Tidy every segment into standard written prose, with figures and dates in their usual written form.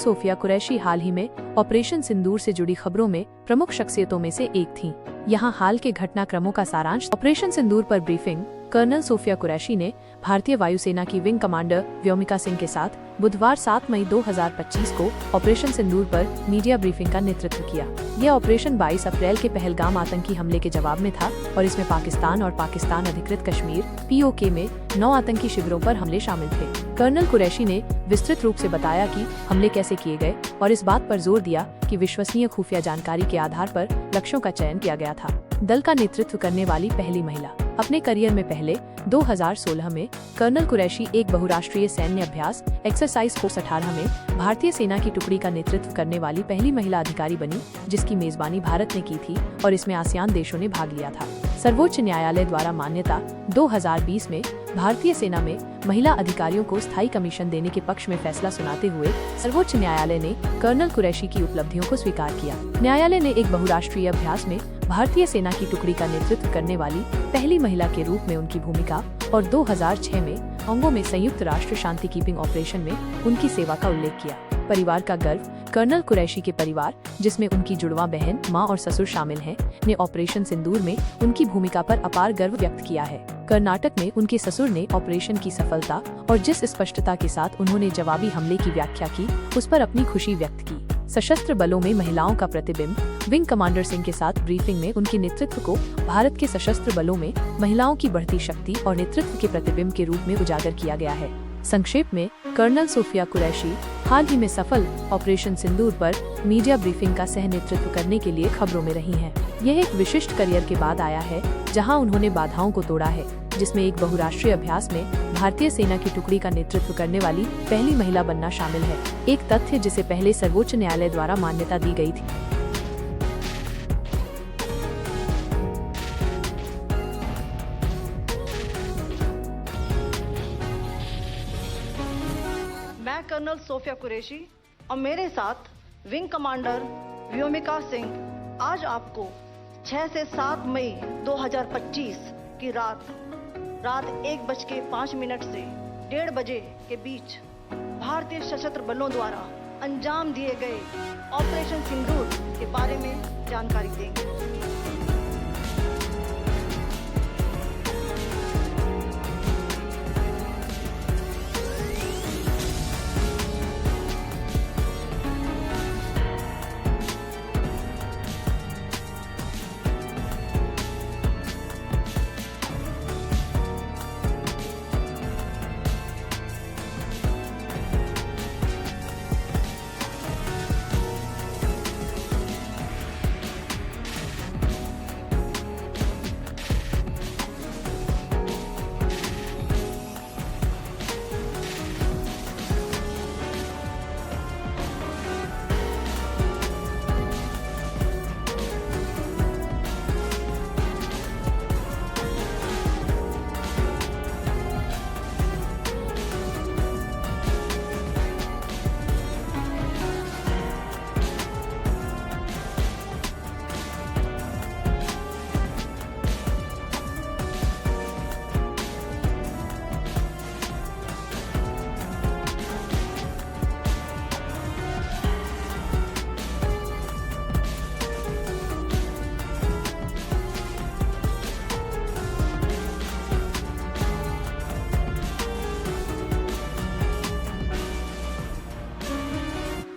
Sophia Qureshi हाल ही में operation सिंदूर से जुड़ी खबरों में प्रमुख शख्सियतों में से एक थीं। यहाँ हाल के घटनाक्रमों का सारांश। ऑपरेशन सिंदूर पर ब्रीफिंग। कर्नल सोफिया कुरैशी ने भारतीय वायुसेना की विंग कमांडर व्योमिका सिंह के साथ बुधवार 7 मई 2025 को ऑपरेशन सिंदूर पर मीडिया ब्रीफिंग का नेतृत्व किया। यह ऑपरेशन 22 अप्रैल के पहलगाम आतंकी हमले के जवाब में था और इसमें पाकिस्तान और पाकिस्तान अधिकृत कश्मीर (POK) में 9 आतंकी शिविरों पर हमले शामिल थे। कर्नल कुरैशी ने विस्तृत रूप से बताया कि हमले कैसे किए गए और इस बात पर जोर दिया कि विश्वसनीय खुफिया जानकारी के आधार पर लक्ष्यों का चयन किया गया था। दल का नेतृत्व करने वाली पहली महिला। अपने करियर में पहले 2016 में कर्नल कुरैशी एक बहुराष्ट्रीय सैन्य अभ्यास एक्सरसाइज फोर्स 18 में भारतीय सेना की टुकड़ी का नेतृत्व करने वाली पहली महिला अधिकारी बनी, जिसकी मेजबानी भारत ने की थी और इसमें आसियान देशों ने भाग लिया था। सर्वोच्च न्यायालय द्वारा मान्यता 2020 में भारतीय सेना में महिला अधिकारियों को स्थायी कमीशन देने के पक्ष में फैसला सुनाते हुए सर्वोच्च न्यायालय ने कर्नल कुरैशी की उपलब्धियों को स्वीकार किया। न्यायालय ने एक बहुराष्ट्रीय अभ्यास में भारतीय सेना की टुकड़ी का नेतृत्व करने वाली पहली महिला के रूप में उनकी भूमिका और 2006 में अंगों में संयुक्त राष्ट्र शांति कीपिंग ऑपरेशन में उनकी सेवा का उल्लेख किया। परिवार का गर्व। कर्नल कुरैशी के परिवार, जिसमें उनकी जुड़वा बहन, मां और ससुर शामिल हैं, ने ऑपरेशन सिंदूर में उनकी भूमिका पर अपार गर्व व्यक्त किया है। कर्नाटक में उनके ससुर ने ऑपरेशन की सफलता और जिस स्पष्टता के साथ उन्होंने जवाबी हमले की व्याख्या की, उस पर अपनी खुशी व्यक्त की। सशस्त्र बलों में महिलाओं का प्रतिबिंब। विंग कमांडर सिंह के साथ ब्रीफिंग में उनके नेतृत्व को भारत के सशस्त्र बलों में महिलाओं की बढ़ती शक्ति और नेतृत्व के प्रतिबिंब के रूप में उजागर किया गया है। संक्षेप में, कर्नल सोफिया कुरैशी हाल ही में सफल ऑपरेशन सिंदूर पर मीडिया ब्रीफिंग का सह नेतृत्व करने के लिए खबरों में रही हैं। यह एक विशिष्ट करियर के बाद आया है, जहां उन्होंने बाधाओं को तोड़ा है, जिसमें एक बहुराष्ट्रीय अभ्यास में भारतीय सेना की टुकड़ी का नेतृत्व करने वाली पहली महिला बनना शामिल है, एक तथ्य जिसे पहले सर्वोच्च न्यायालय द्वारा मान्यता दी गई थी। मैं कर्नल सोफिया कुरैशी और मेरे साथ विंग कमांडर व्योमिका सिंह आज आपको 6 से 7 मई 2025 की रात 1:05 से 1:30 बजे के बीच भारतीय सशस्त्र बलों द्वारा अंजाम दिए गए ऑपरेशन सिंदूर के बारे में जानकारी देंगे।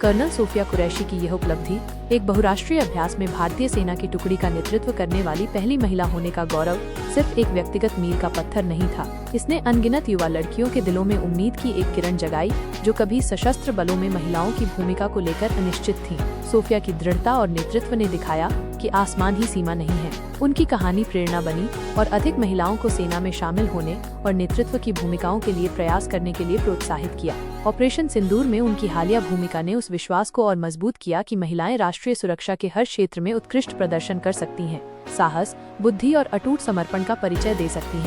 कर्नल सोफिया कुरैशी की यह उपलब्धि एक बहुराष्ट्रीय अभ्यास में भारतीय सेना की टुकड़ी का नेतृत्व करने वाली पहली महिला होने का गौरव सिर्फ एक व्यक्तिगत मील का पत्थर नहीं था। इसने अनगिनत युवा लड़कियों के दिलों में उम्मीद की एक किरण जगाई, जो कभी सशस्त्र बलों में महिलाओं की भूमिका को लेकर अनिश्चित थीं। सोफिया की दृढ़ता और नेतृत्व ने दिखाया कि आसमान ही सीमा नहीं है। उनकी कहानी प्रेरणा बनी और अधिक महिलाओं को सेना में शामिल होने और नेतृत्व की भूमिकाओं के लिए प्रयास करने के लिए प्रोत्साहित किया। ऑपरेशन सिंदूर में उनकी हालिया भूमिका ने उस विश्वास को और मजबूत किया कि महिलाएं राष्ट्रीय सुरक्षा के हर क्षेत्र में उत्कृष्ट प्रदर्शन कर सकती हैं, साहस, बुद्धि और अटूट समर्पण का परिचय दे सकती हैं।